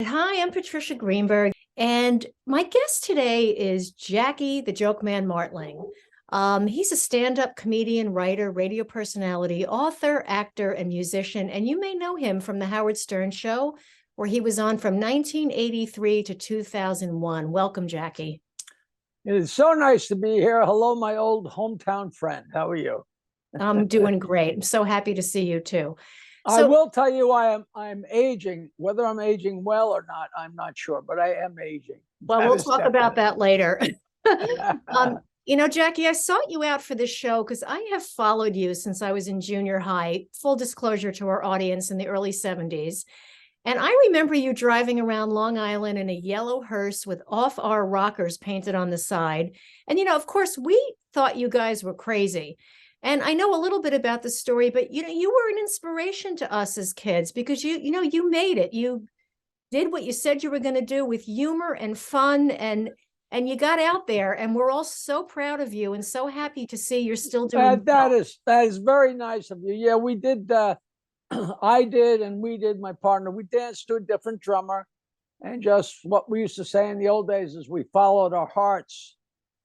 Hi, I'm Patricia Greenberg, and my guest today is Jackie the Joke Man Martling. He's a stand-up comedian, writer, radio personality, author, actor, and musician, and you may know him from The Howard Stern Show, where he was on from 1983 to 2001. Welcome, Jackie. It is so nice to be here. Hello, my old hometown friend. How are you? I'm doing great. I'm so happy to see you too. I will tell you why I'm aging. Whether I'm aging well or not, I'm not sure, but I am aging. Well, we'll talk about that later. Jackie, I sought you out for this show because I have followed you since I was in junior high. Full disclosure to our audience, in the early 70s. And I remember you driving around Long Island in a yellow hearse with off-R rockers painted on the side. And, of course, we thought you guys were crazy. And I know a little bit about the story, but, you were an inspiration to us as kids because, you made it. You did what you said you were going to do with humor and fun, and you got out there, and we're all so proud of you and so happy to see you're still doing that is very nice of you. Yeah, we did. I did, and we did. My partner. We danced to a different drummer, and just what we used to say in the old days is we followed our hearts.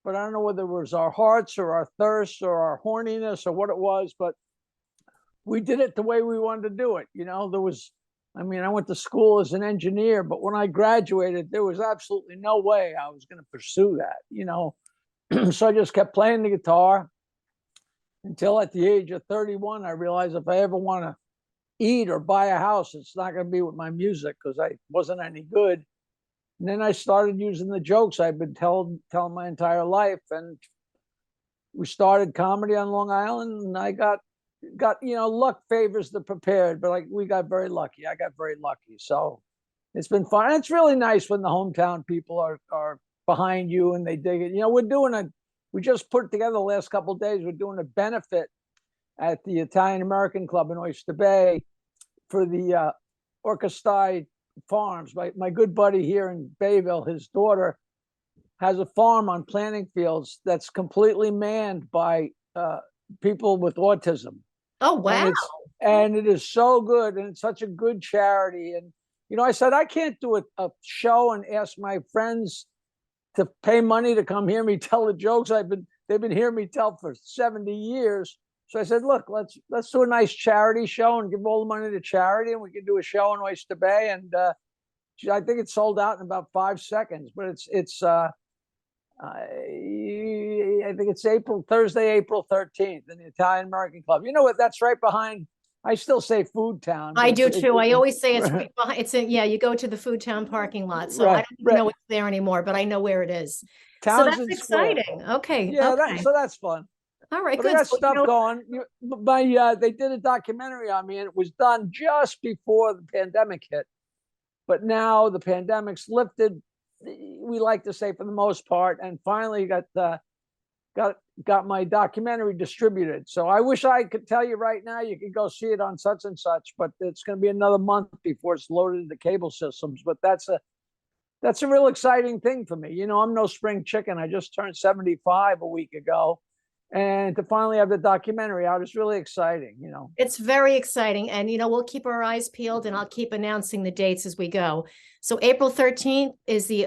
But I don't know whether it was our hearts or our thirst or our horniness or what it was, but we did it the way we wanted to do it. I went to school as an engineer, but when I graduated, there was absolutely no way I was going to pursue that, So I just kept playing the guitar until at the age of 31, I realized if I ever want to eat or buy a house, it's not going to be with my music because I wasn't any good. And then I started using the jokes I've been telling my entire life, and we started comedy on Long Island. And I got luck favors the prepared, but we got very lucky. I got very lucky, so it's been fun. It's really nice when the hometown people are behind you and they dig it. We just put it together the last couple of days. We're doing a benefit at the Italian American Club in Oyster Bay for the Orchestai Farms. My good buddy here in Bayville, his daughter has a farm on planting fields that's completely manned by people with autism. Oh, wow. And it is so good, and it's such a good charity. And I said I can't do a show and ask my friends to pay money to come hear me tell the jokes they've been hearing me tell for 70 years. So I said, look, let's do a nice charity show and give all the money to charity, and we can do a show in Oyster Bay. And I think it sold out in about 5 seconds. But I think it's Thursday, April 13th in the Italian American Club. You know what? That's right behind. I still say Food Town. I do too. I always say it's right behind. You go to the Food Town parking lot. So I don't even know it's there anymore, but I know where it is. So that's exciting. Okay. Yeah. Okay. So that's fun. All right, but good. I got stuff going. They did a documentary on me, and it was done just before the pandemic hit. But now the pandemic's lifted. We like to say for the most part, and finally got my documentary distributed. So I wish I could tell you right now you could go see it on such and such, but it's going to be another month before it's loaded into cable systems. But that's a real exciting thing for me. I'm no spring chicken. I just turned 75 a week ago. And to finally have the documentary out is really exciting, It's very exciting. And, we'll keep our eyes peeled, and I'll keep announcing the dates as we go. So April 13th is the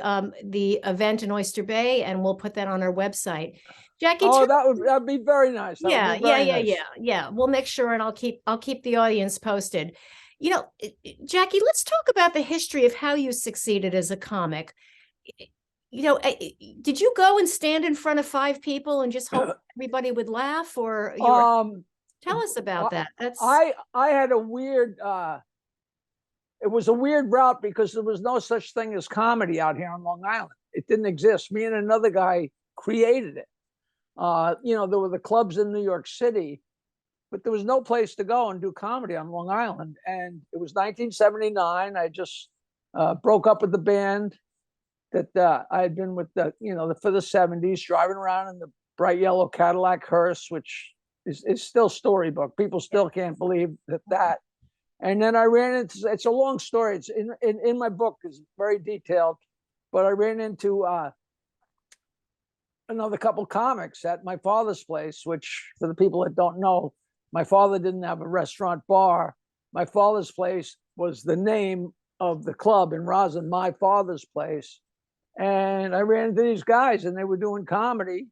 event in Oyster Bay, and we'll put that on our website. Jackie. Oh, that'd be very nice. Yeah. We'll make sure, and I'll keep the audience posted. Jackie, let's talk about the history of how you succeeded as a comic. Did you go and stand in front of 5 people and just hope everybody would laugh, or tell us about that? I had a weird it was a weird route because there was no such thing as comedy out here on Long Island. It didn't exist. Me and another guy created it. There were the clubs in New York City, but there was no place to go and do comedy on Long Island. And it was 1979. I just broke up with the band that I had been with for the 70s, driving around in the bright yellow Cadillac hearse, which is still storybook. People still can't believe that. And then I ran into, it's a long story. It's in my book, it's very detailed, but I ran into another couple comics at my father's place, which for the people that don't know, my father didn't have a restaurant bar. My father's place was the name of the club in Roslyn, my father's place. And I ran into these guys and they were doing comedy.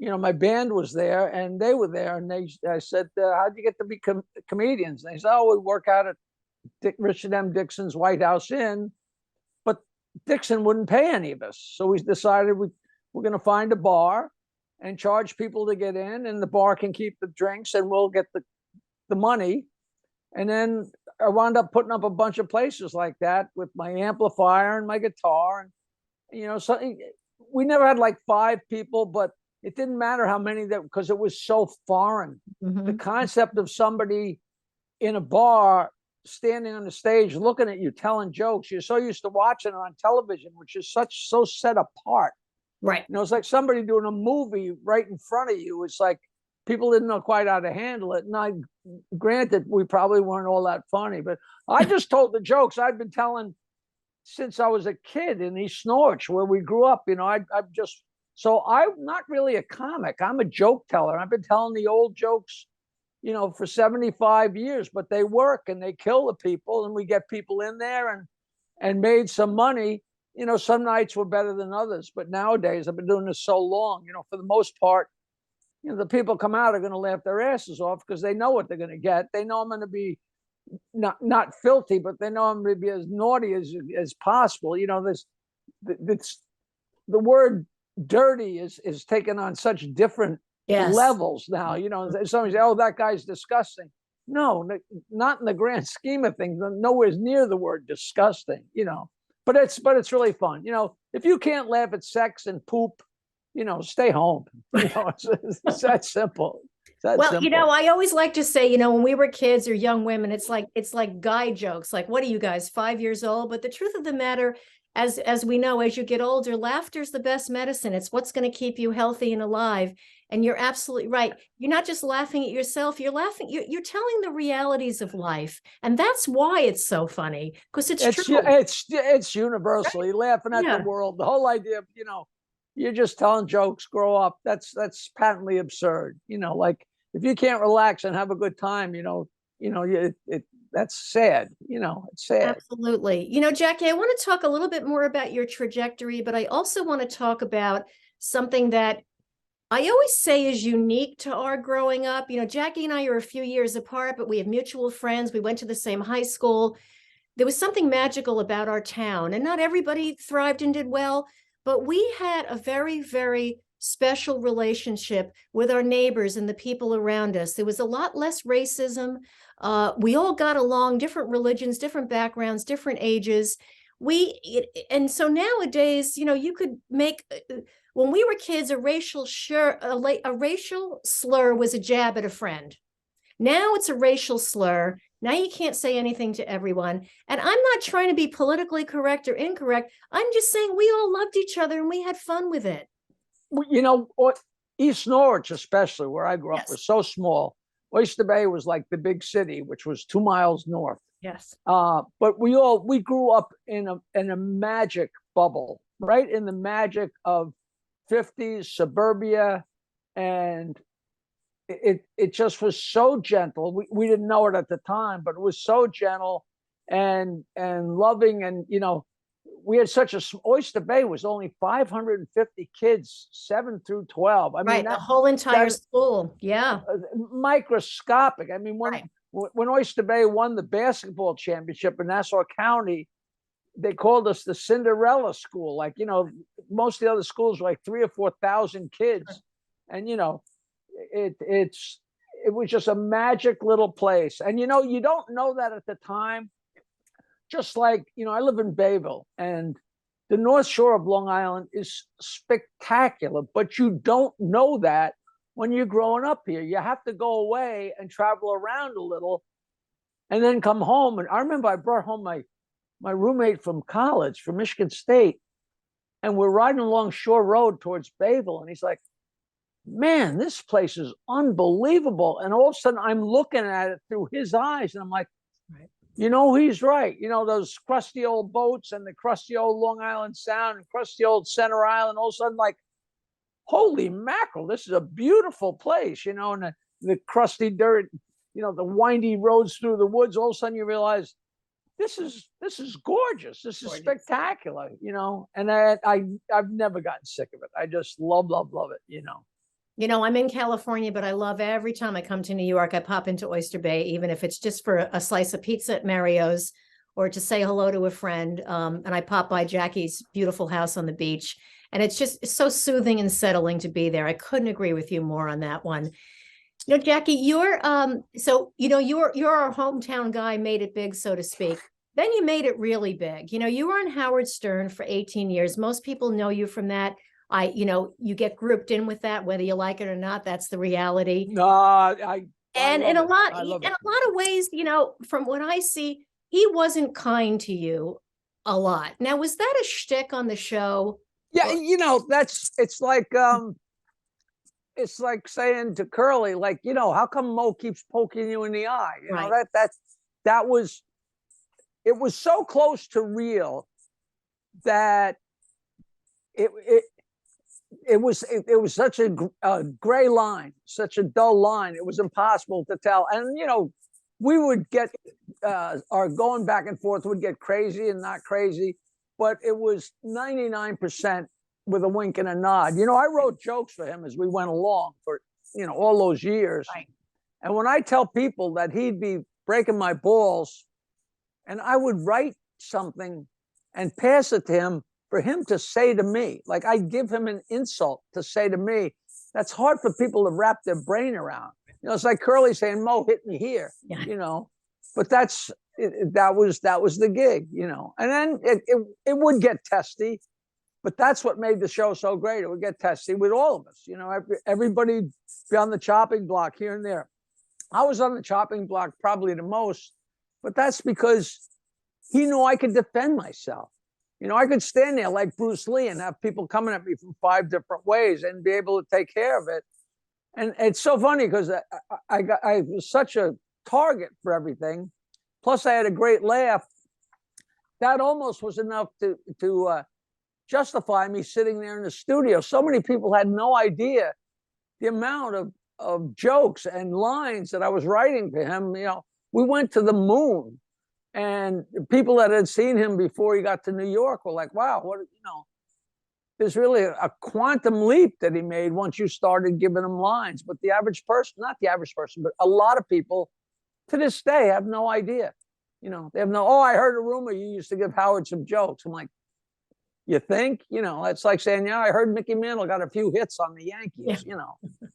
My band was there and they were there. And I said, how'd you get to be comedians? And they said, oh, we work out at Richard M. Dixon's White House Inn. But Dixon wouldn't pay any of us. So we decided we're going to find a bar and charge people to get in, and the bar can keep the drinks and we'll get the money. And then I wound up putting up a bunch of places like that with my amplifier and my guitar. And, so we never had like 5 people, but it didn't matter how many because it was so foreign. Mm-hmm. The concept of somebody in a bar standing on the stage looking at you telling jokes, you're so used to watching it on television, which is so set apart. Right. It's like somebody doing a movie right in front of you. It's like people didn't know quite how to handle it. And granted, we probably weren't all that funny, but I just told the jokes I've been telling since I was a kid in East Norwich, where we grew up. So I'm not really a comic. I'm a joke teller. I've been telling the old jokes, for 75 years, but they work and they kill the people, and we get people in there and made some money. Some nights were better than others, but nowadays I've been doing this so long, for the most part, the people come out are going to laugh their asses off because they know what they're going to get. They know I'm going to be not filthy, but they know I'm going to be as naughty as possible. The word dirty is taken on such different levels now. Somebody say, oh, that guy's disgusting. No, not in the grand scheme of things. Nowhere near the word disgusting, but it's really fun. If you can't laugh at sex and poop, stay home. It's that simple. Simple. I always like to say, when we were kids or young women, it's like guy jokes. Like, what are you guys, 5 years old? But the truth of the matter, as we know, as you get older, laughter's the best medicine. It's what's going to keep you healthy and alive. And you're absolutely right. You're not just laughing at yourself. You're laughing. You're telling the realities of life, and that's why it's so funny, because it's true. It's universal. Right? You're laughing at the world. The whole idea of you're just telling jokes. Grow up. That's patently absurd. Like if you can't relax and have a good time, that's sad. It's sad. Absolutely. Jackie, I want to talk a little bit more about your trajectory, but I also want to talk about something that I always say is unique to our growing up. Jackie and I are a few years apart, but we have mutual friends. We went to the same high school. There was something magical about our town, and not everybody thrived and did well, but we had a very, very special relationship with our neighbors and the people around us. There was a lot less racism. We all got along, different religions, different backgrounds, different ages. And so nowadays, you could make, when we were kids, a racial slur was a jab at a friend. Now it's a racial slur. Now you can't say anything to everyone. And I'm not trying to be politically correct or incorrect. I'm just saying we all loved each other and we had fun with it. East Norwich, especially where I grew up, was so small. Oyster Bay was like the big city, which was 2 miles north. Yes. But we grew up in a magic bubble, right in the magic of 50s suburbia, and it just was so gentle. We didn't know it at the time, but it was so gentle and loving. And we had Oyster Bay was only 550 kids, 7 through 12. I mean, the whole entire school. Yeah. Microscopic. I mean, when Oyster Bay won the basketball championship in Nassau County, they called us the Cinderella school. Like, most of the other schools were like 3,000 or 4,000 kids. And, it was just a magic little place. And, you don't know that at the time. Just like, I live in Bayville, and the North Shore of Long Island is spectacular, but you don't know that when you're growing up here. You have to go away and travel around a little and then come home. And I remember I brought home my roommate from college, from Michigan State, and we're riding along Shore Road towards Bayville, and he's like, man, this place is unbelievable. And all of a sudden I'm looking at it through his eyes, and I'm like, he's right. Those crusty old boats and the crusty old Long Island Sound and crusty old Center Island, all of a sudden, like, holy mackerel, this is a beautiful place, and the crusty dirt, the windy roads through the woods. All of a sudden you realize this is gorgeous. This is Gorgeous. spectacular, you know. And I've never gotten sick of it. I just love it, you know. You know, I'm in California, but I love every time I come to New York, I pop into Oyster Bay, even if it's just for a slice of pizza at Mario's or to say hello to a friend. And I pop by Jackie's beautiful house on the beach. And it's so soothing and settling to be there. I couldn't agree with you more on that one. You know, Jackie, you're you're our hometown guy, made it big, so to speak. Then you made it really big. You know, you were on Howard Stern for 18 years. Most people know you from that. You get grouped in with that, whether you like it or not. That's the reality. No, I And love in a it. lot, I love in it. a lot of ways, you know, from what I see, he wasn't kind to you a lot. Now, was that a shtick on the show? Yeah, Or- you know, it's like saying to Curly, like, you know, how come Mo keeps poking you in the eye? You know, Right. that was, it was so close to real that it it it was such a gray line, such a dull line. It was impossible to tell. And you know, we would get our going back and forth would get crazy and not crazy, but it was 99% with a wink and a nod. You know, I wrote jokes for him as we went along for, you know, all those years. Right. And when I tell people that he'd be breaking my balls and I would write something and pass it to him for him to say to me, like I'd give him an insult to say to me, that's hard for people to wrap their brain around. You know, it's like Curly saying, Mo hit me here, Yeah. you know, but that was the gig, you know. And then it would get testy, but that's what made the show so great. It would get testy with all of us, you know. Everybody be on the chopping block here and there. I was on the chopping block probably the most, but that's because he knew I could defend myself. You know, I could stand there like Bruce Lee and have people coming at me from 5 different ways and be able to take care of it. And it's so funny because I was such a target for everything. Plus, I had a great laugh. That almost was enough to justify me sitting there in the studio. So many people had no idea the amount of jokes and lines that I was writing to him. You know, we went to the moon. And people that had seen him before he got to New York were like, wow, what, you know, there's really a quantum leap that he made once you started giving him lines. But the average person, not the average person, but a lot of people to this day have no idea. You know, they have no, oh, I heard a rumor you used to give Howard some jokes. I'm like, you think? You know, it's like saying, yeah, I heard Mickey Mantle got a few hits on the Yankees, Yeah. you know.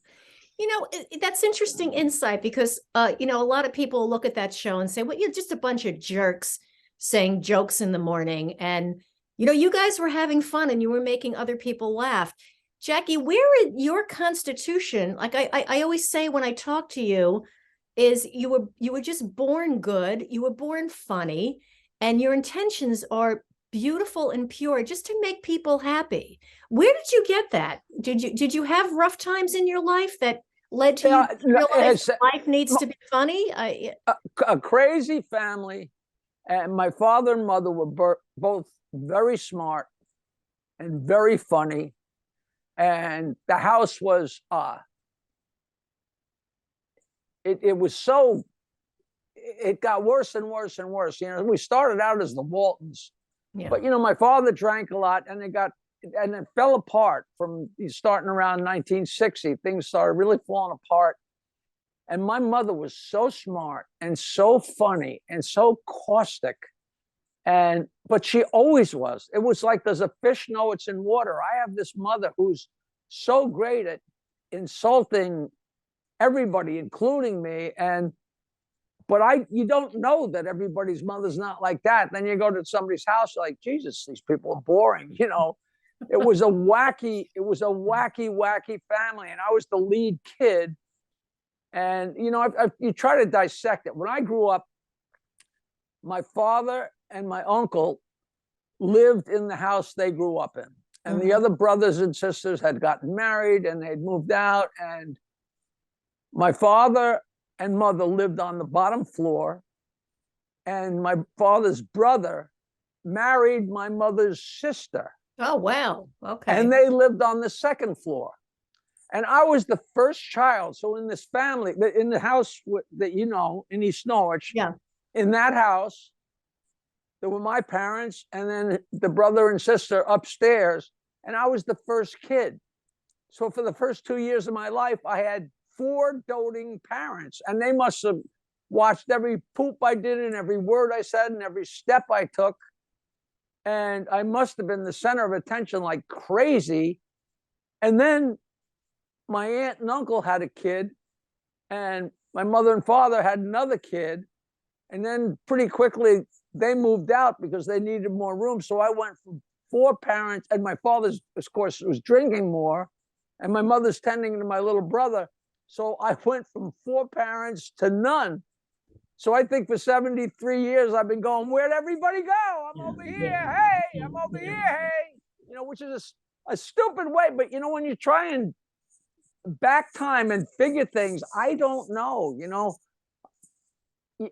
You know, that's interesting insight because, you know, a lot of people look at that show and say, well, you're just a bunch of jerks saying jokes in the morning. And, you know, you guys were having fun and you were making other people laugh. Jackie, where in your constitution, like I always say when I talk to you, is you were just born good, you were born funny, and your intentions are beautiful and pure just to make people happy. Where did you get that? Did you have rough times in your life that led to you realize life needs to be funny? A crazy family, and my father and mother were both very smart and very funny, and the house was it was so, it got worse and worse and worse. You know, we started out as the Waltons. Yeah. But you know, my father drank a lot, and it fell apart from starting around 1960. Things started really falling apart, and my mother was so smart and so funny and so caustic, but she always was. It was like, does a fish know it's in water? I have this mother who's so great at insulting everybody, including me, but you don't know that everybody's mother's not like that. Then you go to somebody's house, you're like, Jesus, these people are boring. You know, it was a wacky family. And I was the lead kid. And, you know, you try to dissect it. When I grew up, my father and my uncle lived in the house they grew up in. And the other brothers and sisters had gotten married and they'd moved out. And my father and mother lived on the bottom floor, and my father's brother married my mother's sister. Oh, wow. Okay. And they lived on the second floor. And I was the first child. So in this family, in the house that, you know, in East Norwich, yeah, in that house, there were my parents and then the brother and sister upstairs, and I was the first kid. So for the first 2 years of my life, I had 4 doting parents, and they must have watched every poop I did and every word I said and every step I took. And I must have been the center of attention like crazy. And then my aunt and uncle had a kid, and my mother and father had another kid. And then pretty quickly they moved out because they needed more room. So I went from 4 parents, and my father's, of course, was drinking more, and my mother's tending to my little brother. So I went from 4 parents to none. So I think for 73 years, I've been going, where'd everybody go? I'm over here. Hey, I'm over here. Hey, which is a stupid way. But, when you try and back time and figure things, I don't know,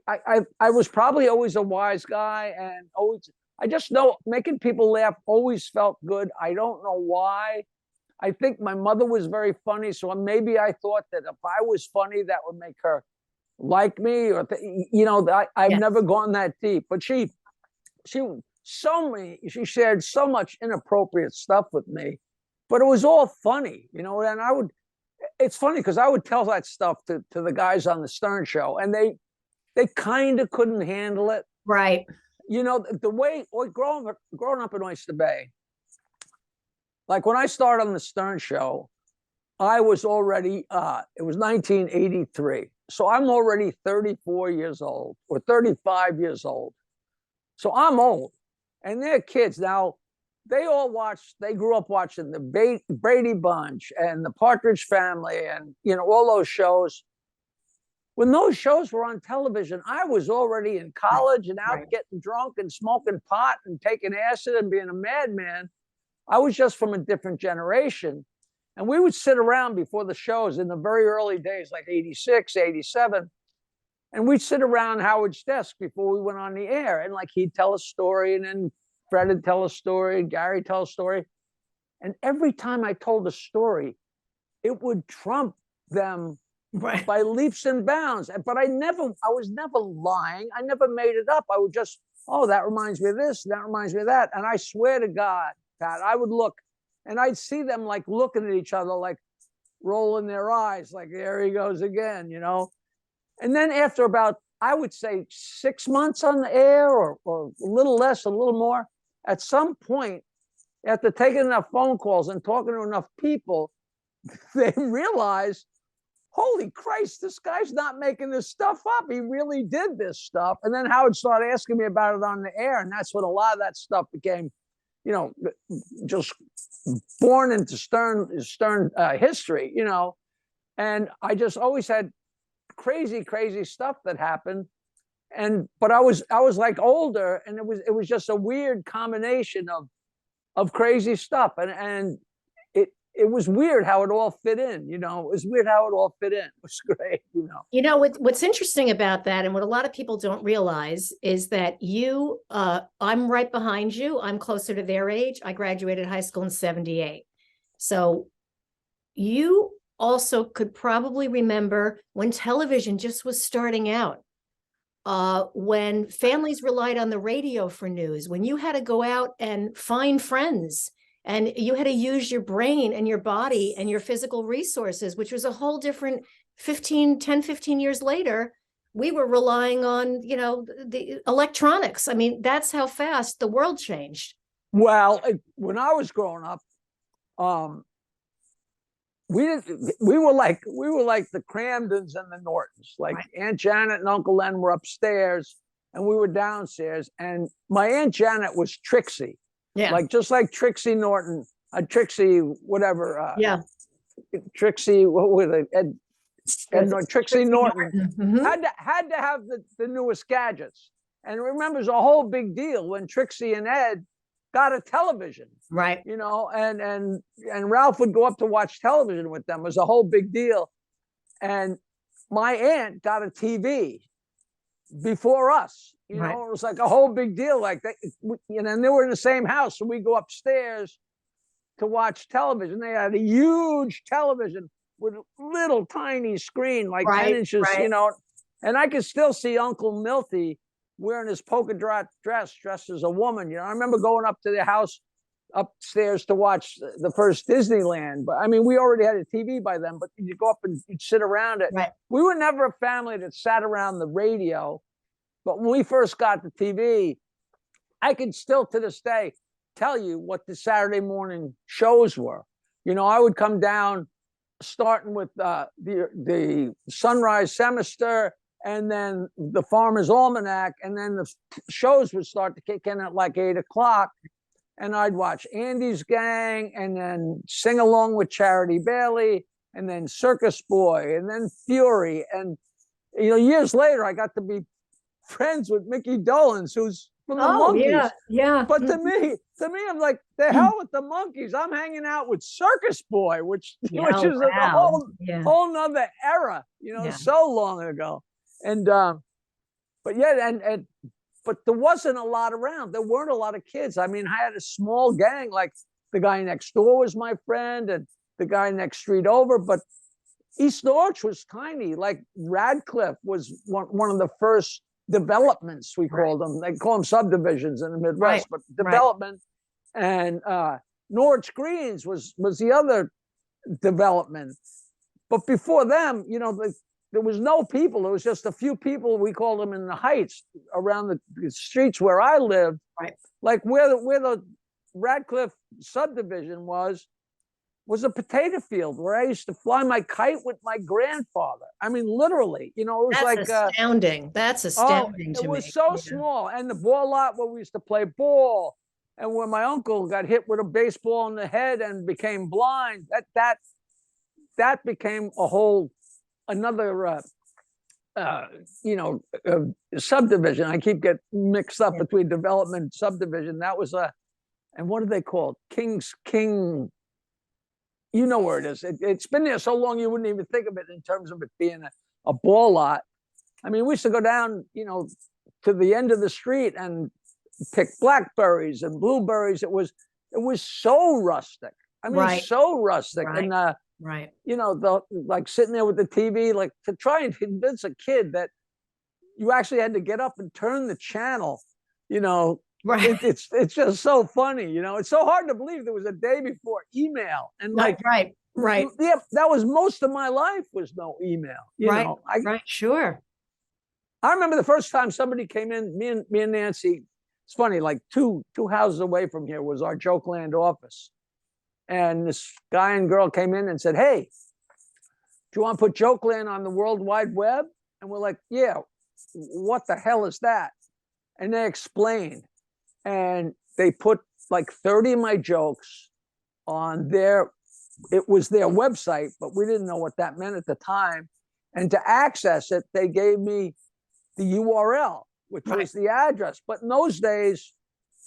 I was probably always a wise guy, and always, I just know making people laugh always felt good. I don't know why. I think my mother was very funny, so maybe I thought that if I was funny, that would make her like me, or I've Yes. never gone that deep. But she shared so much inappropriate stuff with me, but it was all funny, and it's funny because I would tell that stuff to the guys on the Stern Show, and they kind of couldn't handle it. Right. The way growing up in Oyster Bay, like when I started on the Stern Show, I was already, it was 1983. So I'm already 34 years old or 35 years old. So I'm old, and they're kids. Now, they grew up watching the Brady Bunch and the Partridge Family and, all those shows. When those shows were on television, I was already in college and out getting drunk and smoking pot and taking acid and being a madman. I was just from a different generation. And we would sit around before the shows in the very early days, like 86, 87. And we'd sit around Howard's desk before we went on the air. And like he'd tell a story, and then Fred would tell a story, and Gary tell a story. And every time I told a story, it would trump them by leaps and bounds. But I was never lying. I never made it up. I would just, that reminds me of this, that reminds me of that. And I swear to God, Pat, I would look, and I'd see them like looking at each other, like rolling their eyes, like there he goes again, And then after about, I would say 6 months on the air, or a little less, a little more, at some point, after taking enough phone calls and talking to enough people, they realized, holy Christ, this guy's not making this stuff up. He really did this stuff. And then Howard started asking me about it on the air. And that's when a lot of that stuff became, just born into Stern history, And I just always had crazy stuff that happened. But I was like older, and it was just a weird combination of crazy stuff. And it was weird how it all fit in, It was weird how it all fit in. It was great, What's interesting about that, and what a lot of people don't realize, is that I'm right behind you. I'm closer to their age. I graduated high school in 78. So you also could probably remember when television just was starting out, when families relied on the radio for news, when you had to go out and find friends, and you had to use your brain and your body and your physical resources, which was a whole different 10, 15 years later. We were relying on, the electronics. I mean, that's how fast the world changed. Well, when I was growing up, we were like the Cramdens and the Nortons. Like Aunt Janet and Uncle Len were upstairs, and we were downstairs. And my Aunt Janet was Trixie. Yeah. Like just like Trixie Norton, Trixie, whatever. Trixie, what was it? Trixie Norton had to have the newest gadgets. And remember, it was a whole big deal when Trixie and Ed got a television. Right. And Ralph would go up to watch television with them. It was a whole big deal. And my aunt got a TV before us. It was like a whole big deal. Like that, and they were in the same house, so we go upstairs to watch television. They had a huge television with a little tiny screen, like 10 inches, And I could still see Uncle Milty wearing his polka dot dress, dressed as a woman. You know, I remember going up to their house upstairs to watch the first Disneyland. But I mean, we already had a TV by then, but you go up and you'd sit around it. Right. We were never a family that sat around the radio. But when we first got the TV, I can still to this day tell you what the Saturday morning shows were. You know, I would come down starting with the Sunrise Semester, and then the Farmer's Almanac, and then the shows would start to kick in at like 8 o'clock. And I'd watch Andy's Gang, and then Sing Along with Charity Bailey, and then Circus Boy, and then Fury. And, you know, years later, I got to be friends with Mickey Dolenz, who's from the Monkees. Yeah, yeah. But to me, I'm like, the hell with the Monkees. I'm hanging out with Circus Boy, which is a whole nother era, you know, so long ago. And but yeah, but there wasn't a lot around. There weren't a lot of kids. I mean, I had a small gang. Like the guy next door was my friend, and the guy next street over. But East Orange was tiny. Like Radcliffe was one of the first developments, we called them. They call them subdivisions in the Midwest, but development. And Norwich Greens was the other development. But before them, you know, there was no people. There was just a few people. We called them in the Heights around the streets where I lived. Right. Like where the Radcliffe subdivision was a potato field where I used to fly my kite with my grandfather. I mean, literally, you know, it was astounding. That's astounding to me. It was so small. And the ball lot where we used to play ball, and when my uncle got hit with a baseball in the head and became blind, that became a whole another subdivision. I keep getting mixed up between development and subdivision. That was and what are they called? King. You know where it is. It's been there so long you wouldn't even think of it in terms of it being a ball lot. I mean, we used to go down, you know, to the end of the street and pick blackberries and blueberries. It was so rustic. I mean, so rustic. And you know, like sitting there with the TV, like to try and convince a kid that you actually had to get up and turn the channel, you know. It's just so funny, you know. It's so hard to believe there was a day before email, and like yeah, that was most of my life was no email. You know, sure. I remember the first time somebody came in, me and Nancy. It's funny, like two houses away from here was our Jokeland office, and this guy and girl came in and said, "Hey, do you want to put Jokeland on the World Wide Web?" And we're like, "Yeah, what the hell is that?" And they explained. And they put like 30 of my jokes on it was their website, but we didn't know what that meant at the time. And to access it, they gave me the URL, which was the address. But in those days,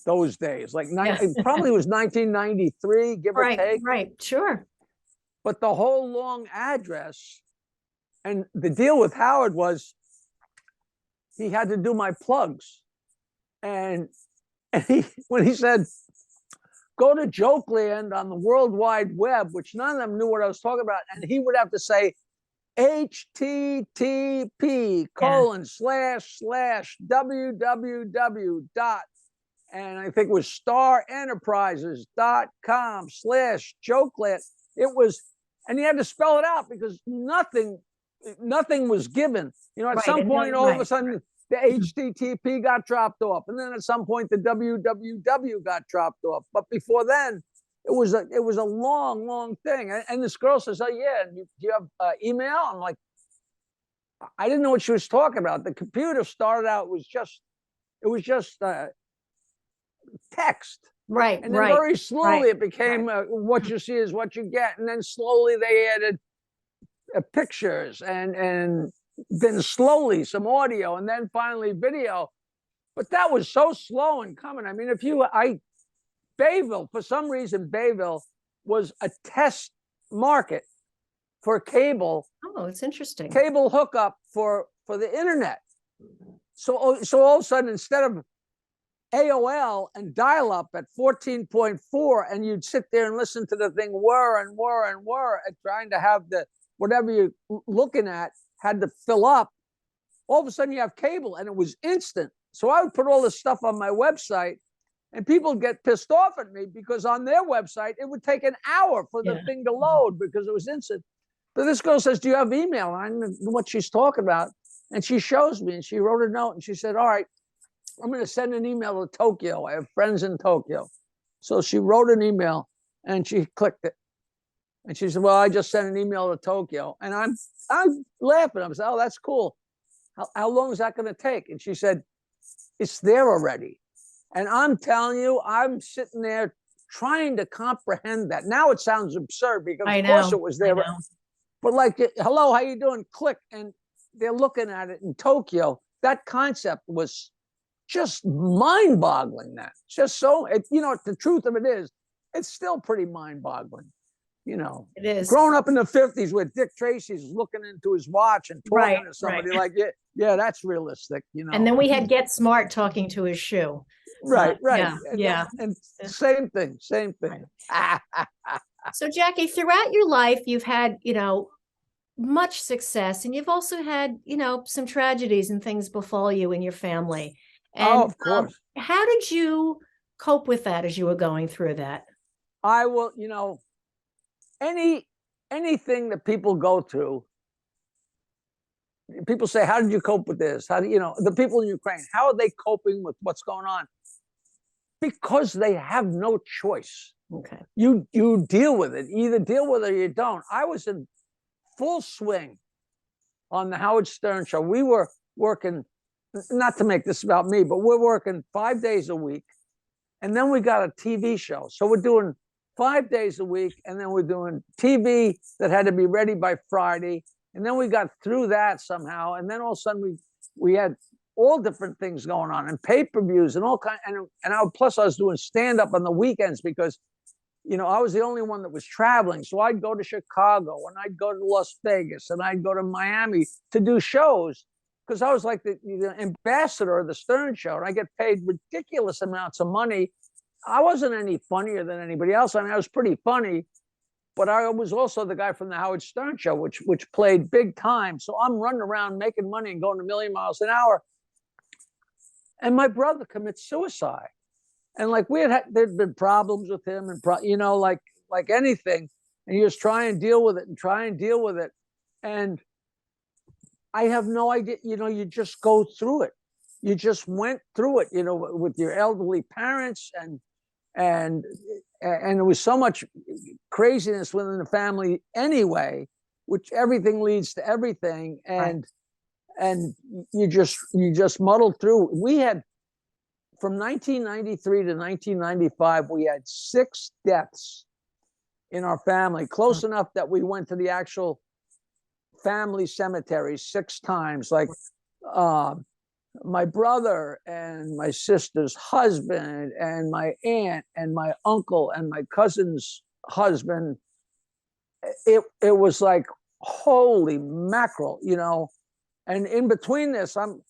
like it probably was 1993, give or take. Right, sure. But the whole long address, and the deal with Howard was he had to do my plugs. And when he said, go to Jokeland on the World Wide Web, which none of them knew what I was talking about, and he would have to say http://www. And I think it was starenterprises.com/Jokeland. It was, and he had to spell it out because nothing was given. You know, at some point, all of a sudden, the HTTP got dropped off, and then at some point the www got dropped off. But before then, it was a long thing. And this girl says, "Oh yeah, do you have email?" I'm like, I didn't know what she was talking about. The computer started out it was just text, right? And then very slowly it became what you see is what you get, and then slowly they added pictures and then slowly some audio, and then finally video. But that was so slow in coming. I mean, Bayville, for some reason, Bayville was a test market for cable. Oh, it's interesting. Cable hookup for the internet. So all of a sudden, instead of AOL and dial-up at 14.4, and you'd sit there and listen to the thing whir and trying to have whatever you're looking at had to fill up. all of a sudden you have cable, and it was instant. So I would put all this stuff on my website, and people get pissed off at me because on their website, it would take an hour for the thing to load because it was instant. But this girl says, do you have email? And I don't know what she's talking about. And she shows me, and she wrote a note, and she said, all right, I'm going to send an email to Tokyo. I have friends in Tokyo. So she wrote an email, and she clicked it. And she said, well, I just sent an email to Tokyo. And I'm laughing. I'm saying, oh, that's cool. How long is that going to take? And she said, it's there already. And I'm telling you, I'm sitting there trying to comprehend that. Now it sounds absurd because of course it was there. But like, hello, how you doing? Click. And they're looking at it in Tokyo. That concept was just mind-boggling. That just so, the truth of it is, it's still pretty mind-boggling. It is. Growing up in the 50s where Dick Tracy's looking into his watch and talking to somebody like, yeah, that's realistic, And then we had Get Smart talking to his shoe. Right. Yeah. And same thing. Right. So Jackie, throughout your life, you've had, much success, and you've also had, some tragedies and things befall you in your family. And of course. How did you cope with that as you were going through that? I will, anything that people go through, people say, how did you cope with this? How do the people in Ukraine, how are they coping with what's going on? Because they have no choice. Okay. You deal with it. You either deal with it or you don't. I was in full swing on the Howard Stern show. We were working, not to make this about me, but we're working 5 days a week. And then we got a TV show. So we're doing 5 days a week, and then we're doing TV that had to be ready by Friday. And then we got through that somehow. And then all of a sudden we had all different things going on, and pay-per-views and all kinds. Plus I was doing stand-up on the weekends because, I was the only one that was traveling. So I'd go to Chicago, and I'd go to Las Vegas, and I'd go to Miami to do shows because I was like the ambassador of the Stern Show, and I get paid ridiculous amounts of money. I wasn't any funnier than anybody else. I mean, I was pretty funny, but I was also the guy from the Howard Stern Show, which played big time. So I'm running around making money and going a million miles an hour. And my brother commits suicide. And like there'd been problems with him, and like anything, and you just try and deal with it. And I have no idea, you just go through it. You just went through it, with your elderly parents, and there was so much craziness within the family anyway, which everything leads to everything. And you just muddled through. We had, from 1993 to 1995, we had 6 deaths in our family, close enough that we went to the actual family cemetery 6 times. Like my brother and my sister's husband and my aunt and my uncle and my cousin's husband. It was like, holy mackerel, And in between this, I'm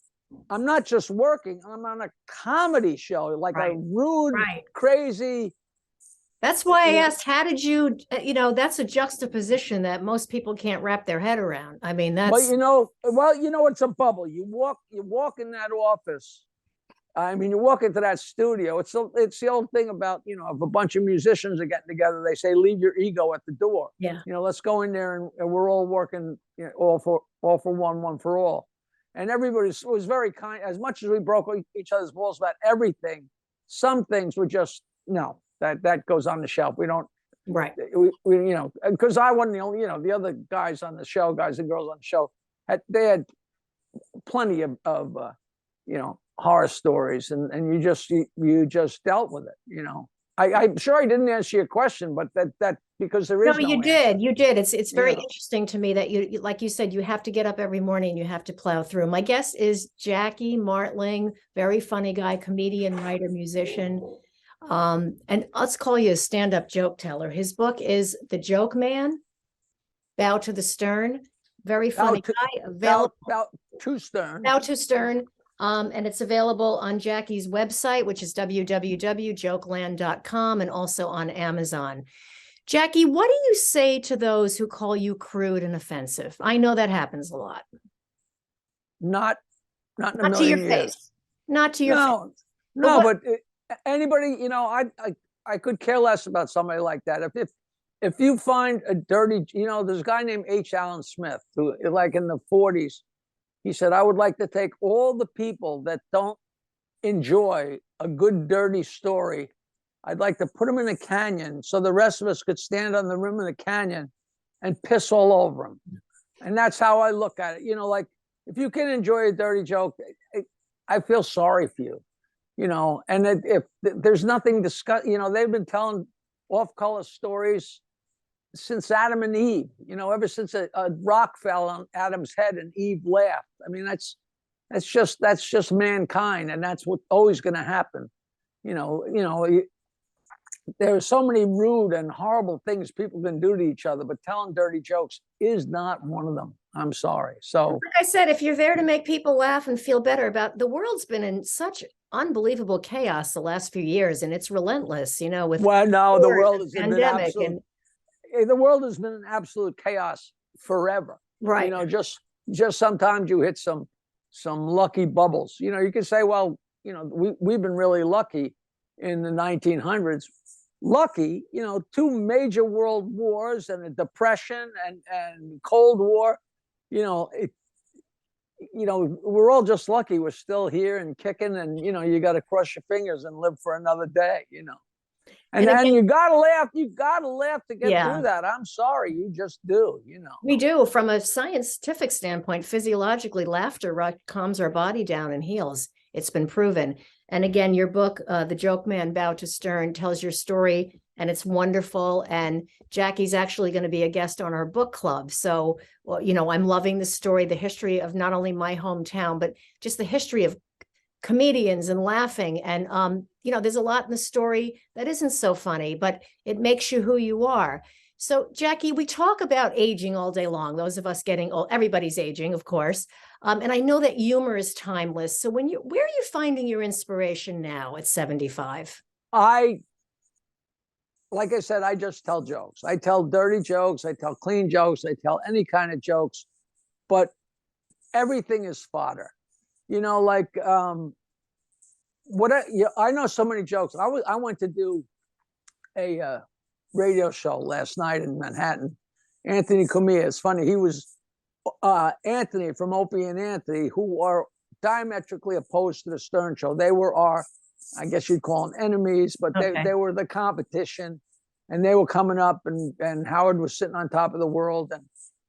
not just working, I'm on a comedy show, like a rude, crazy. That's why I asked, how did you, that's a juxtaposition that most people can't wrap their head around. I mean, that's. But it's a bubble. You walk in that office. I mean, you walk into that studio. It's the old thing about, if a bunch of musicians are getting together, they say, leave your ego at the door. Yeah. Let's go in there and we're all working, all for one for all. And everybody was very kind. As much as we broke each other's balls about everything, some things were just, no, that goes on the shelf. We don't. Right. We because I wasn't the only, the other guys on the show, guys and girls on the show, they had plenty of horror stories, and you just dealt with it. I'm sure I didn't answer your question, but that because there is no you did. It's very interesting to me that you, like you said, you have to get up every morning and you have to plow through. My guest is Jackie Martling, very funny guy, comedian, writer, musician. And let's call you a stand-up joke teller. His book is The Joke Man, Bow to the Stern. Very funny guy. Available. Bow to Stern. Bow to Stern. And it's available on Jackie's website, which is www.jokeland.com, and also on Amazon. Jackie, what do you say to those who call you crude and offensive? I know that happens a lot. Not not in a Not to your million years. face. Not to your face. No, But no, what, but anybody, I could care less about somebody like that. If you find a dirty, there's a guy named H. Allen Smith who, like in the 40s, he said, I would like to take all the people that don't enjoy a good dirty story. I'd like to put them in a canyon so the rest of us could stand on the rim of the canyon and piss all over them. And that's how I look at it. Like if you can enjoy a dirty joke, I feel sorry for you. And if there's nothing discuss, they've been telling off-color stories since Adam and Eve, ever since a rock fell on Adam's head and Eve laughed. I mean, that's just mankind, and that's what's always going to happen. There are so many rude and horrible things people can do to each other, but telling dirty jokes is not one of them. I'm sorry. So, like I said, if you're there to make people laugh and feel better about, the world's been in such unbelievable chaos the last few years, and it's relentless, with well, no, the world has been pandemic absolute. The world has been in absolute chaos forever. right. Just sometimes you hit some lucky bubbles. You can say, well, we've been really lucky in the 1900s. Lucky, two major world wars and a depression and Cold War. We're all just lucky we're still here and kicking, and you got to cross your fingers and live for another day. And then you gotta laugh. You gotta laugh to get through that. I'm sorry, you just do. We do. From a scientific standpoint, physiologically, laughter calms our body down and heals. It's been proven. And again, your book, The Joke Man, Bow to Stern, tells your story, and it's wonderful. And Jackie's actually going to be a guest on our book club. So, I'm loving the story, the history of not only my hometown, but just the history of comedians and laughing. And, there's a lot in the story that isn't so funny, but it makes you who you are. So, Jackie, we talk about aging all day long. Those of us getting old, everybody's aging, of course. And I know that humor is timeless. So where are you finding your inspiration now at 75? Like I said, I just tell jokes. I tell dirty jokes. I tell clean jokes. I tell any kind of jokes, but everything is fodder. I know so many jokes. I went to do a radio show last night in Manhattan. Anthony Cumia, it's funny. He was Anthony from Opie and Anthony, who are diametrically opposed to the Stern Show. They were I guess you'd call them enemies, but they were the competition, and they were coming up, and Howard was sitting on top of the world.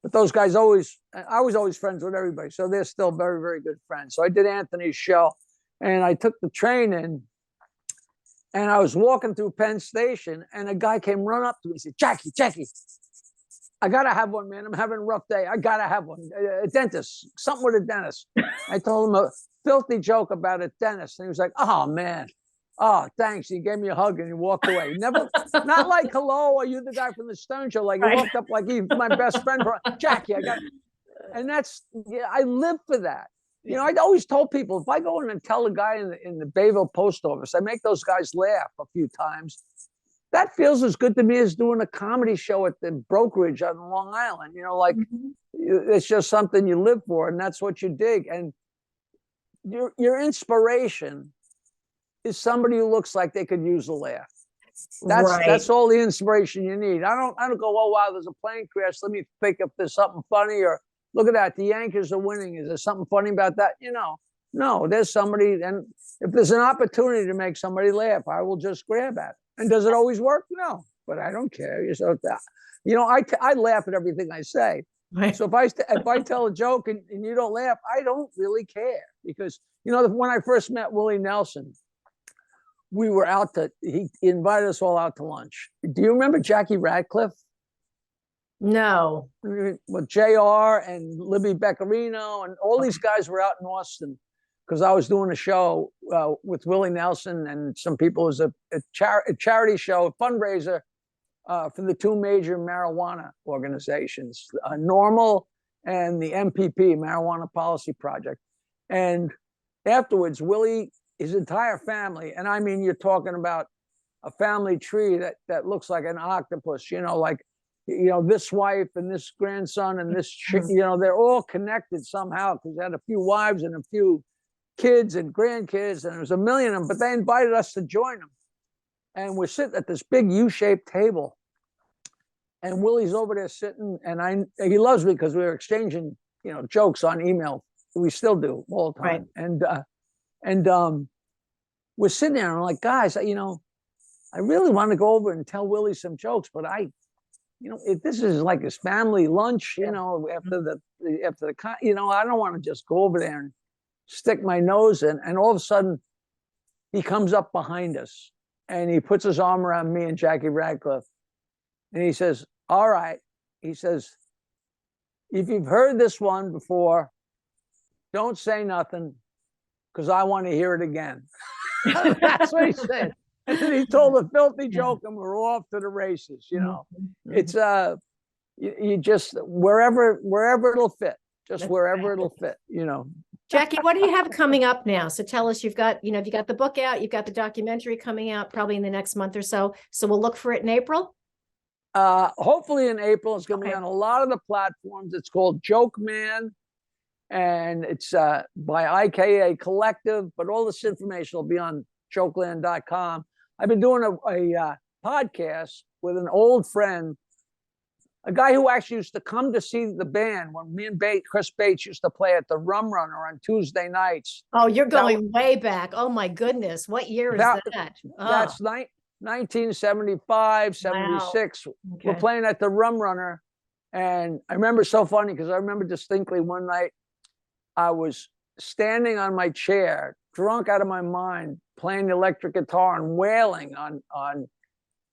But those guys I was always friends with everybody. So they're still very, very good friends. So I did Anthony's show, and I took the train in, and I was walking through Penn Station, and a guy came running up to me and said, Jackie, I got to have one, man. I'm having a rough day. I got to have one. A dentist, something with a dentist. I told him a filthy joke about a dentist. And he was like, oh, man. Oh, thanks. He gave me a hug and he walked away. Never, not like, hello, are you the guy from the Stern Show? Like, he walked up like he's my best friend. Jackie, and I live for that. I'd always told people, if I go in and tell a guy in the Bayville post office, I make those guys laugh a few times. That feels as good to me as doing a comedy show at the brokerage on Long Island. It's just something you live for, and that's what you dig. And your inspiration is somebody who looks like they could use a laugh. That's all the inspiration you need. I don't go, oh wow, there's a plane crash. Let me think if there's something funny, or look at that, the Yankees are winning. Is there something funny about that? No, there's somebody, and if there's an opportunity to make somebody laugh, I will just grab at it. And does it always work? No, but I don't care. I laugh at everything I say. Right. So if I tell a joke and you don't laugh, I don't really care, because when I first met Willie Nelson, we were he invited us all out to lunch. Do you remember Jackie Radcliffe? No. With JR and Libby Beccarino and all these guys were out in Austin, because I was doing a show with Willie Nelson and some people. It was a charity show, a fundraiser for the two major marijuana organizations, NORML and the MPP, Marijuana Policy Project. And afterwards, Willie, his entire family, and I mean, you're talking about a family tree that looks like an octopus, this wife and this grandson and this, they're all connected somehow, because they had a few wives and a few kids and grandkids, and there's a million of them, but they invited us to join them. And we're sitting at this big U-shaped table. And Willie's over there sitting, and he loves me because we were exchanging, jokes on email. We still do all the time. Right. And we're sitting there, and I'm like, guys, I really want to go over and tell Willie some jokes, but if this is like his family lunch, after the I don't want to just go over there and stick my nose in. And all of a sudden, he comes up behind us, and he puts his arm around me and Jackie Radcliffe, and he says, all right, he says, if you've heard this one before, don't say nothing, because I want to hear it again. That's what he said. And then he told a filthy joke, and we're off to the races. It's you just wherever it'll fit, wherever it'll fit. Jackie, what do you have coming up now? So tell us, you've got the book out, you've got the documentary coming out probably in the next month or so. So we'll look for it in April. Hopefully in April. It's going to be on a lot of the platforms. It's called Joke Man, and it's by IKA Collective, but all this information will be on jokeland.com. I've been doing a podcast with an old friend, a guy who actually used to come to see the band when me and Chris Bates used to play at the Rum Runner on Tuesday nights. Oh, you're going way back. Oh my goodness. What year is that? Oh. That's 1975, 76. Wow. Okay. We're playing at the Rum Runner. And I remember so funny because I remember distinctly one night I was standing on my chair, drunk out of my mind, playing the electric guitar and wailing on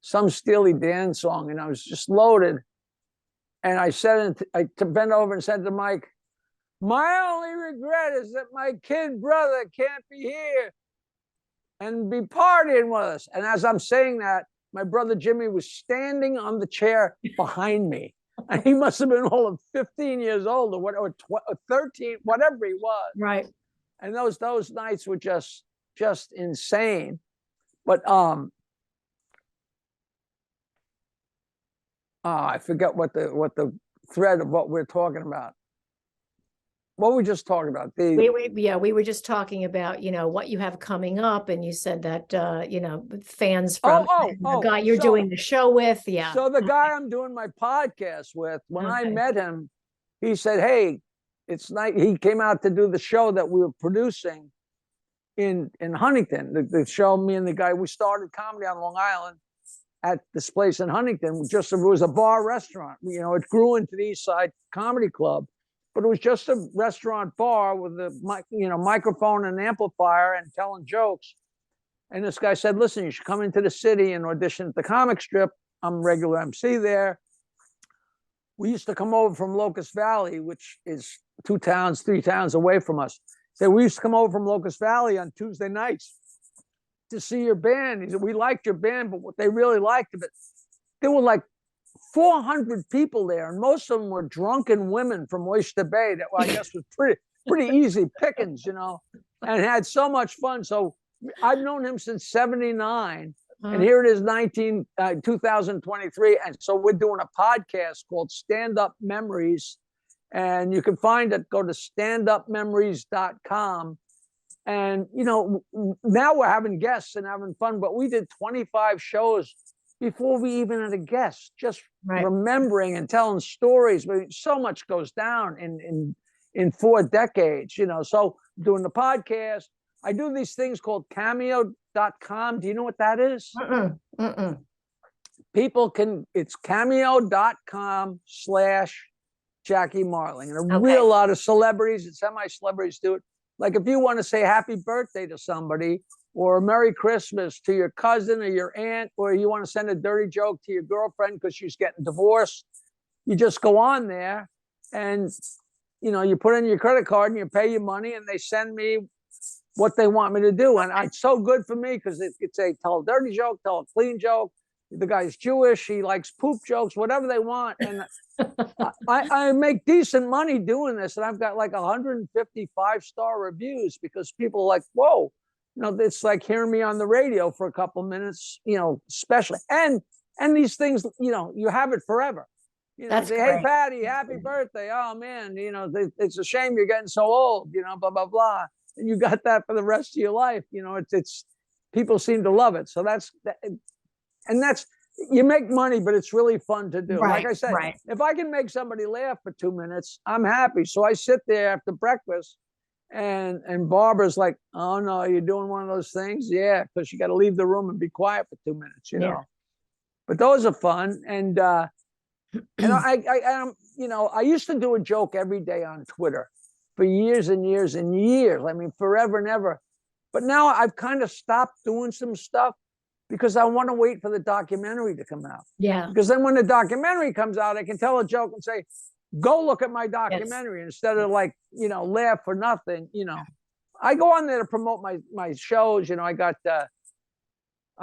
some Steely Dan song. And I was just loaded. And I bent over and said to Mike, my only regret is that my kid brother can't be here and be partying with us. And as I'm saying that, my brother Jimmy was standing on the chair behind me. And he must have been all of 15 years old or 13, whatever he was. Right. And those nights were just insane. But I forget what the thread of what we're talking about. What were we just talking about? We were just talking about, what you have coming up, and you said that fans from the guy you're doing the show with. Yeah. So the guy I'm doing my podcast with, when I met him, he said, "Hey, it's nice." He came out to do the show that we were producing in Huntington. The show, me and the guy, we started comedy on Long Island at this place in Huntington. It was a bar restaurant. It grew into the East Side Comedy Club. But it was just a restaurant bar with a microphone and amplifier and telling jokes. And this guy said, listen, you should come into the city and audition at the comic strip. I'm a regular MC there. We used to come over from Locust Valley, which is 3 towns away from us. So we used to come over from Locust Valley on Tuesday nights to see your band. He said, we liked your band, but what they really liked of it, there were like 400 people there, and most of them were drunken women from Oyster Bay that I guess was pretty easy pickings, and had so much fun. So I've known him since 79, and here it is 2023, and so we're doing a podcast called Stand Up Memories, and you can find it. Go to standupmemories.com, and now we're having guests and having fun, but we did 25 shows before we even had a guest, just remembering and telling stories. But so much goes down in 4 decades, So doing the podcast, I do these things called cameo.com. Do you know what that is? People it's cameo.com/Jackie Martling. And a real lot of celebrities and semi-celebrities do it. Like if you want to say happy birthday to somebody, or Merry Christmas to your cousin or your aunt, or you want to send a dirty joke to your girlfriend because she's getting divorced, you just go on there and, you put in your credit card and you pay your money, and they send me what they want me to do. And it's so good for me because it could say, tell a dirty joke, tell a clean joke. The guy's Jewish, he likes poop jokes, whatever they want. And I make decent money doing this. And I've got like 150 5-star reviews because people are like, whoa. It's like hearing me on the radio for a couple of minutes, especially. And these things, you have it forever. That's say, great. Hey, Patty, happy birthday. Oh, man, it's a shame you're getting so old, blah, blah, blah. and you got that for the rest of your life. It's people seem to love it. So that's you make money, but it's really fun to do. Like I said, if I can make somebody laugh for 2 minutes, I'm happy. So I sit there after breakfast, and Barbara's like, "Oh no, you're doing one of those things?" Yeah, because you got to leave the room and be quiet for 2 minutes, But those are fun, and I used to do a joke every day on Twitter for years and years and years. I mean, forever and ever. But now I've kind of stopped doing some stuff because I want to wait for the documentary to come out. Yeah. Because then when the documentary comes out, I can tell a joke and say, "Go look at my documentary," instead of laugh for nothing. I go on there to promote my shows. I got I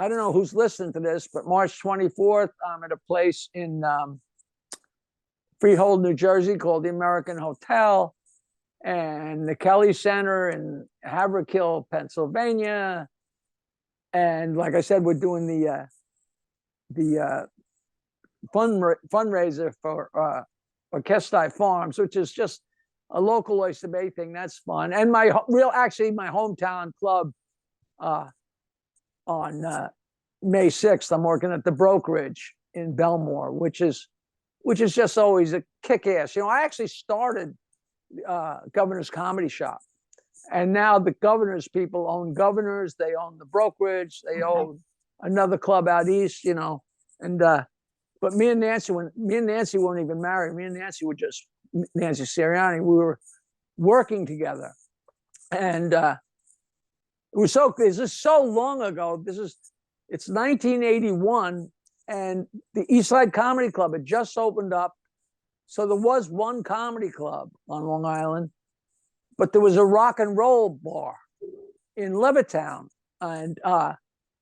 don't know who's listening to this, but March 24th, I'm at a place in Freehold, New Jersey called the American Hotel, and the Kelly Center in Haverhill, Pennsylvania. And like I said, we're doing the fundraiser for Orchestai Farms, which is just a local Oyster Bay thing. That's fun. And my hometown club on May 6th, I'm working at the Brokerage in Belmore, which is just always a kick-ass. I actually started Governor's Comedy Shop, and now the Governor's people own Governor's. They own the Brokerage. They own another club out east. And but me and Nancy weren't even married. Me and Nancy were just Nancy Sirianni. We were working together, and this is so long ago. It's 1981, and the East Side Comedy Club had just opened up. So there was one comedy club on Long Island, but there was a rock and roll bar in Levittown, and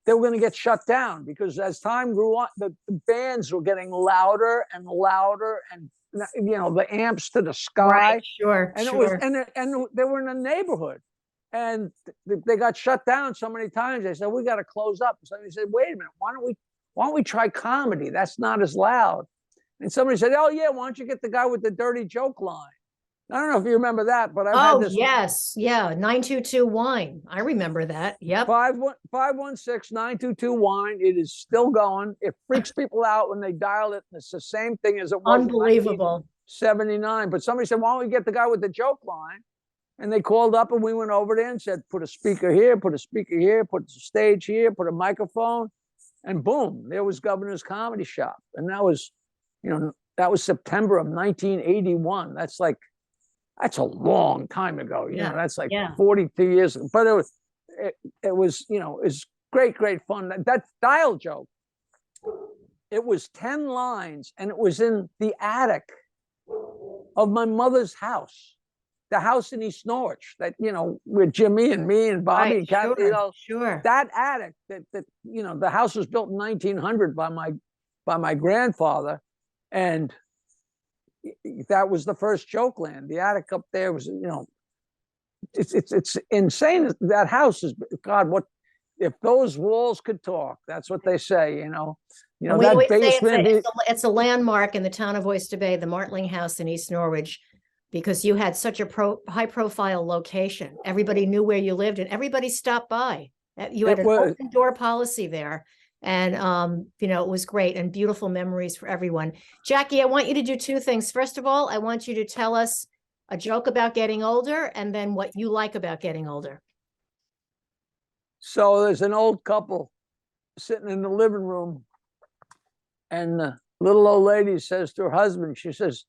they were going to get shut down because as time grew on, the bands were getting louder and louder, and the amps to the sky. Right, sure, and sure. and they were in a neighborhood, and they got shut down so many times. They said, "We got to close up." So they said, "Wait a minute, why don't we try comedy? That's not as loud." And somebody said, "Oh yeah, why don't you get the guy with the dirty joke line?" I don't know if you remember that, but I've had this. Yes, yeah, 922 wine. I remember that. Yep. 516-922 wine. It is still going. It freaks people out when they dial it. It's the same thing as it was. Unbelievable. 79. But somebody said, "Why don't we get the guy with the joke line?" And they called up, and we went over there and said, "Put a speaker here, put a speaker here, put a stage here, put a microphone," and boom, there was Governor's Comedy Shop. And that was September of 1981. That's a long time ago. That's 42 years ago. But it was great fun. That dial joke, it was 10 lines, and it was in the attic of my mother's house, the house in East Norwich that, with Jimmy and me and Bobby and Kathy. Sure. That attic that the house was built in 1900 by my grandfather, and that was the first joke land. The attic up there was, it's insane. That house is, God, what if those walls could talk? That's what they say, that basement. It's a landmark in the town of Oyster Bay, the Martling House in East Norwich, because you had such a high profile location. Everybody knew where you lived and everybody stopped by. You had an open door policy there. And, it was great and beautiful memories for everyone. Jackie, I want you to do two things. First of all, I want you to tell us a joke about getting older, and then what you like about getting older. So there's an old couple sitting in the living room, and the little old lady says to her husband, she says,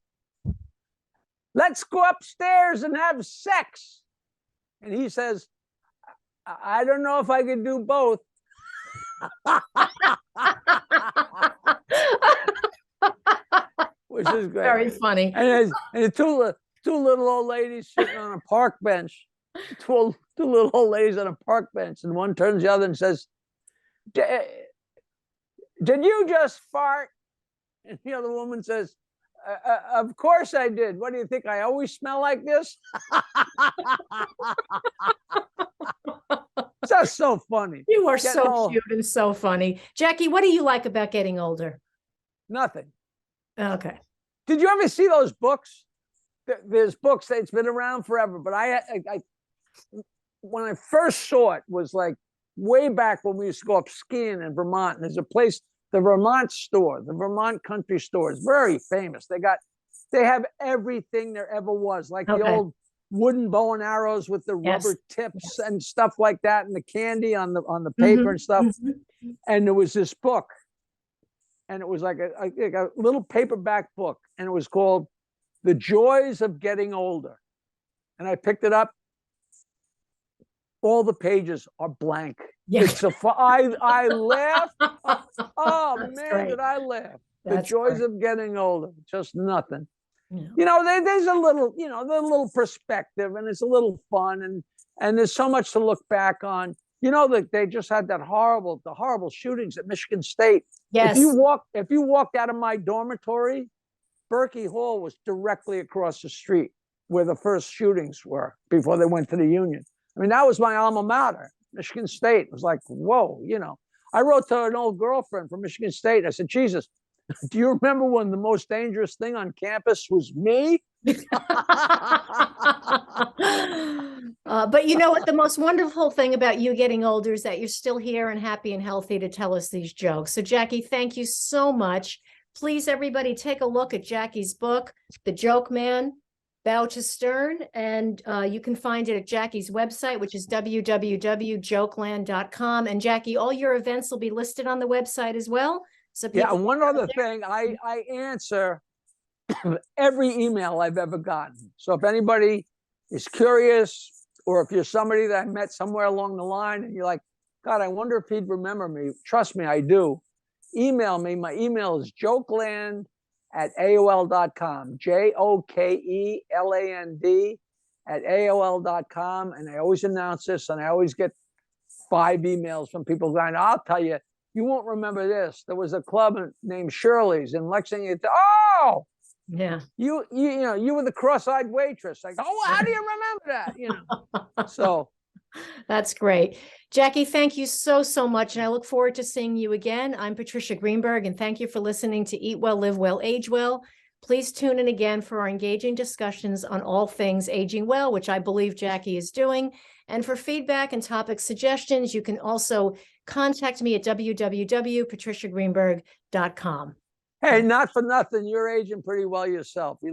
"Let's go upstairs and have sex." And he says, "I don't know if I can do both." Which is great. Very funny. And the two little old ladies sitting on a park bench. Two little old ladies on a park bench, and one turns to the other and says, "Did you just fart?" And the other woman says, "Of course I did. What do you think? I always smell like this?" That's so funny. You are so cute and so funny. Jackie, what do you like about getting older? Nothing. Okay. Did you ever see those books? There's books that's been around forever, but when I first saw it was like way back when we used to go up skiing in Vermont. And there's a place, the Vermont store, the Vermont Country Store is very famous. They have everything there ever was, like the old wooden bow and arrows with the rubber tips and stuff like that, and the candy on the paper and stuff. And there was this book, and it was like a little paperback book, and it was called The Joys of Getting Older. And I picked it up. All the pages are blank. Yeah. I laughed. Oh man, great. Did I laugh? That's the joys great. Of getting older. Just nothing. Yeah. You know, there's a little, you know, there's a little perspective, and it's a little fun, and there's so much to look back on. You know, that they just had the horrible shootings at Michigan State. Yes. If you walked out of my dormitory, Berkey Hall was directly across the street where the first shootings were before they went to the Union. I mean, that was my alma mater, Michigan State. It was like, whoa, you know. I wrote to an old girlfriend from Michigan State. I said, Jesus, do you remember when the most dangerous thing on campus was me? But you know what? The most wonderful thing about you getting older is that you're still here and happy and healthy to tell us these jokes. So, Jackie, thank you so much. Please, everybody, take a look at Jackie's book, The Joke Man, Bow to Stern, and you can find it at Jackie's website, which is www.jokeland.com. And Jackie, all your events will be listed on the website as well. So yeah, and one other thing, I answer every email I've ever gotten. So if anybody is curious, or if you're somebody that I met somewhere along the line and you're like, God, I wonder if he'd remember me. Trust me, I do. Email me. My email is jokeland@AOL.com, JOKELAND@AOL.com. And I always announce this, and I always get 5 emails from people going, I'll tell you, you won't remember this. There was a club named Shirley's in Lexington. Oh, yeah. You know, you were the cross-eyed waitress. Like, oh, how do you remember that? You know, so. That's great. Jackie, thank you so much. And I look forward to seeing you again. I'm Patricia Greenberg, and thank you for listening to Eat Well, Live Well, Age Well. Please tune in again for our engaging discussions on all things aging well, which I believe Jackie is doing. And for feedback and topic suggestions, you can also contact me at www.patriciagreenberg.com. Hey, not for nothing, you're aging pretty well yourself.